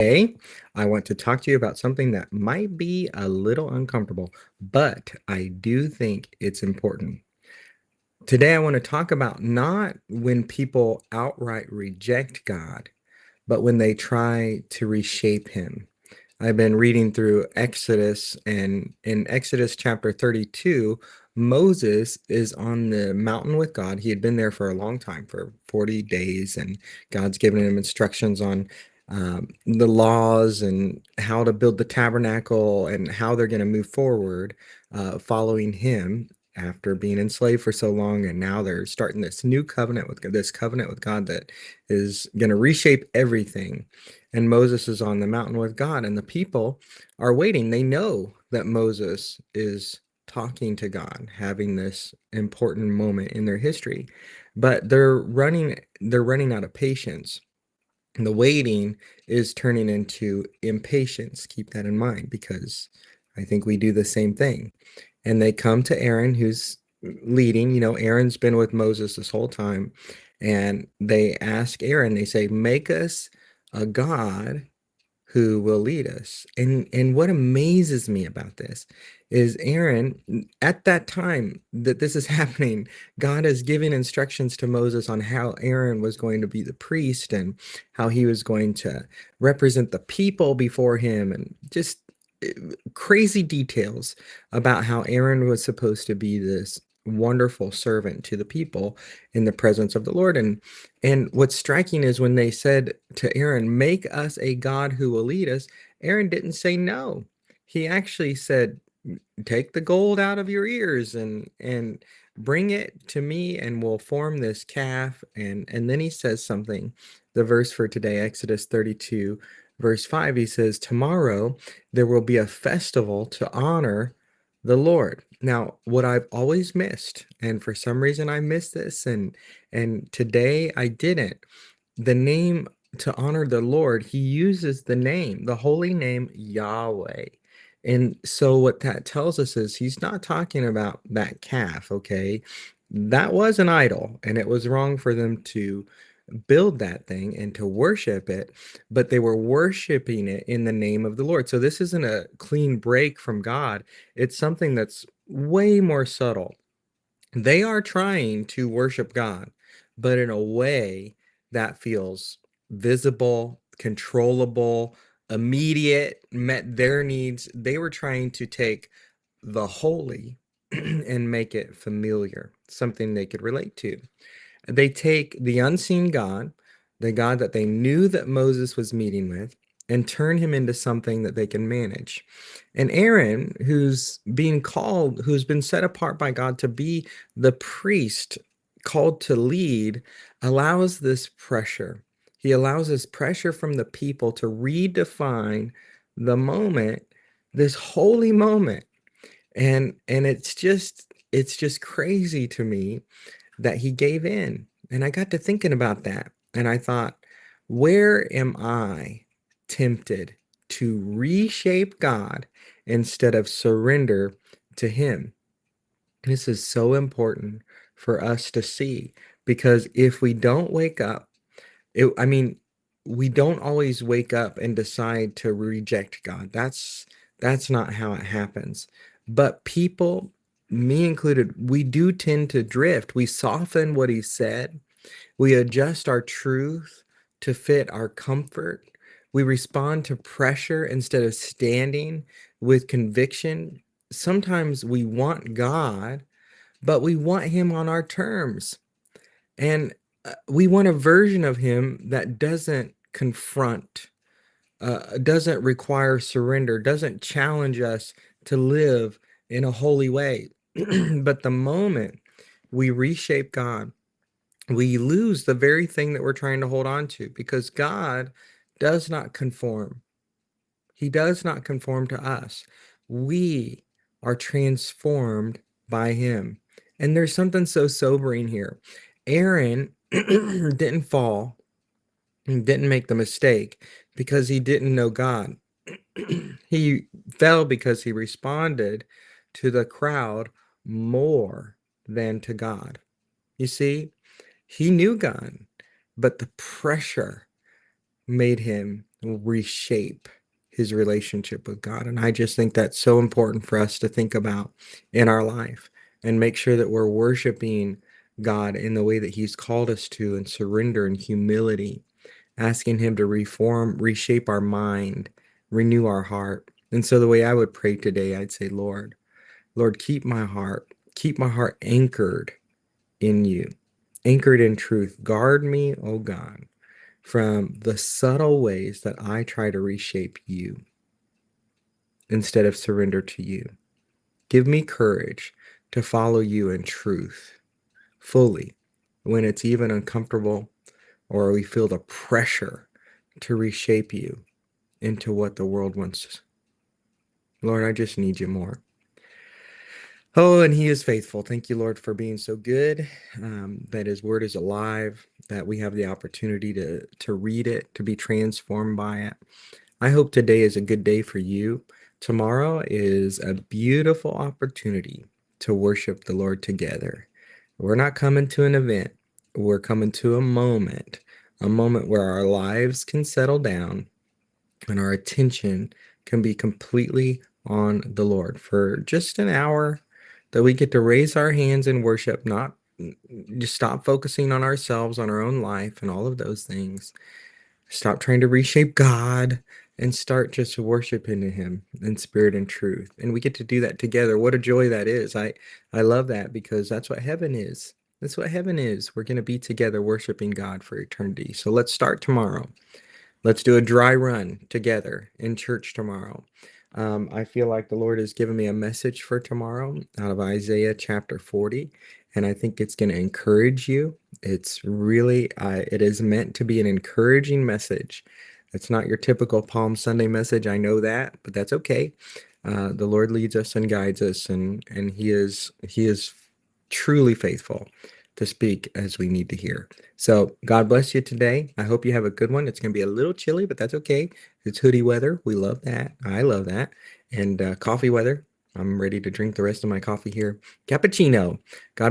Today, I want to talk to you about something that might be a little uncomfortable, but I do think it's important. Today, I want to talk about not when people outright reject God, but when they try to reshape him. I've been reading through Exodus, and in Exodus chapter 32, Moses is on the mountain with God. He had been there for a long time, for 40 days, and God's given him instructions on the laws and how to build the tabernacle and how they're going to move forward, following him after being enslaved for so long. And now they're starting this new covenant with this covenant with God that is going to reshape everything. And Moses is on the mountain with God, and the people are waiting. They know that Moses is talking to God, having this important moment in their history, but they're running out of patience. And the waiting is turning into impatience. Keep that in mind because I think we do the same thing. And they come to Aaron, who's leading. Aaron's been with Moses this whole time. And they ask Aaron, they say, make us a God who will lead us. And what amazes me about this is Aaron, at that time that this is happening, God is giving instructions to Moses on how Aaron was going to be the priest and how he was going to represent the people before him, and just eh, crazy details about how Aaron was supposed to be this wonderful servant to the people in the presence of the Lord. And what's striking is when they said to Aaron, make us a God who will lead us, Aaron didn't say no. He actually said, take the gold out of your ears and bring it to me, and we'll form this calf. And then he says something, the verse for today, Exodus 32, verse 5, he says, tomorrow there will be a festival to honor the Lord. Now, what I've always missed, and for some reason I missed this, and today I didn't. The name to honor the Lord, he uses the name, the holy name Yahweh. And so what that tells us is he's not talking about that calf, okay? That was an idol, and it was wrong for them to build that thing and to worship it, but they were worshiping it in the name of the Lord. So this isn't a clean break from God. It's something that's way more subtle. They are trying to worship God, but in a way that feels visible, controllable, immediate, met their needs. They were trying to take the holy and make it familiar, something they could relate to. They take the unseen God, the God that they knew that Moses was meeting with, and turn him into something that they can manage. And Aaron, who's being called, who's been set apart by God to be the priest called to lead, allows this pressure. He allows this pressure from the people to redefine the moment, this holy moment. And it's just crazy to me that he gave in. And I got to thinking about that. And I thought, where am I tempted to reshape God instead of surrender to him? This is so important for us to see, because if we don't wake up, I mean, we don't always wake up and decide to reject God. That's not how it happens. But people, me included, we do tend to drift. We soften what he said. We adjust our truth to fit our comfort. We respond to pressure instead of standing with conviction. Sometimes we want God, but we want him on our terms. And we want a version of him that doesn't confront, doesn't require surrender, doesn't challenge us to live in a holy way. But the moment we reshape God, we lose the very thing that we're trying to hold on to, because God does not conform. He does not conform to us. We are transformed by him. And there's something so sobering here. Aaron didn't fall, he didn't make the mistake because he didn't know God. He fell because he responded to the crowd more than to God. You see, he knew God, but the pressure made him reshape his relationship with God. And I just think that's so important for us to think about in our life and make sure that we're worshiping God in the way that he's called us to, and surrender and humility, asking him to reform, reshape our mind, renew our heart. And so the way I would pray today, I'd say, Lord, keep my heart anchored in you, anchored in truth. Guard me, oh God, from the subtle ways that I try to reshape you instead of surrender to you. Give me courage to follow you in truth fully when it's even uncomfortable, or we feel the pressure to reshape you into what the world wants. Lord, I just need you more. Oh, and he is faithful. Thank you, Lord, for being so good, that his word is alive, that we have the opportunity to read it, to be transformed by it. I hope today is a good day for you. Tomorrow is a beautiful opportunity to worship the Lord together. We're not coming to an event. We're coming to a moment where our lives can settle down and our attention can be completely on the Lord for just an hour, that we get to raise our hands in worship, not just stop focusing on ourselves, on our own life, and all of those things. Stop trying to reshape God and start just worshiping him in spirit and truth. And we get to do that together. What a joy that is. I love that, because that's what heaven is. That's what heaven is. We're going to be together worshiping God for eternity. So let's start tomorrow. Let's do a dry run together in church tomorrow. I feel like the Lord has given me a message for tomorrow out of Isaiah chapter 40, and I think it's going to encourage you. It's really, it is meant to be an encouraging message. It's not your typical Palm Sunday message. I know that, but that's okay. The Lord leads us and guides us, and He is truly faithful to speak as we need to hear. So God bless you today. I hope you have a good one. It's going to be a little chilly, but that's okay. It's hoodie weather. We love that. I love that. And coffee weather. I'm ready to drink the rest of my coffee here. Cappuccino. God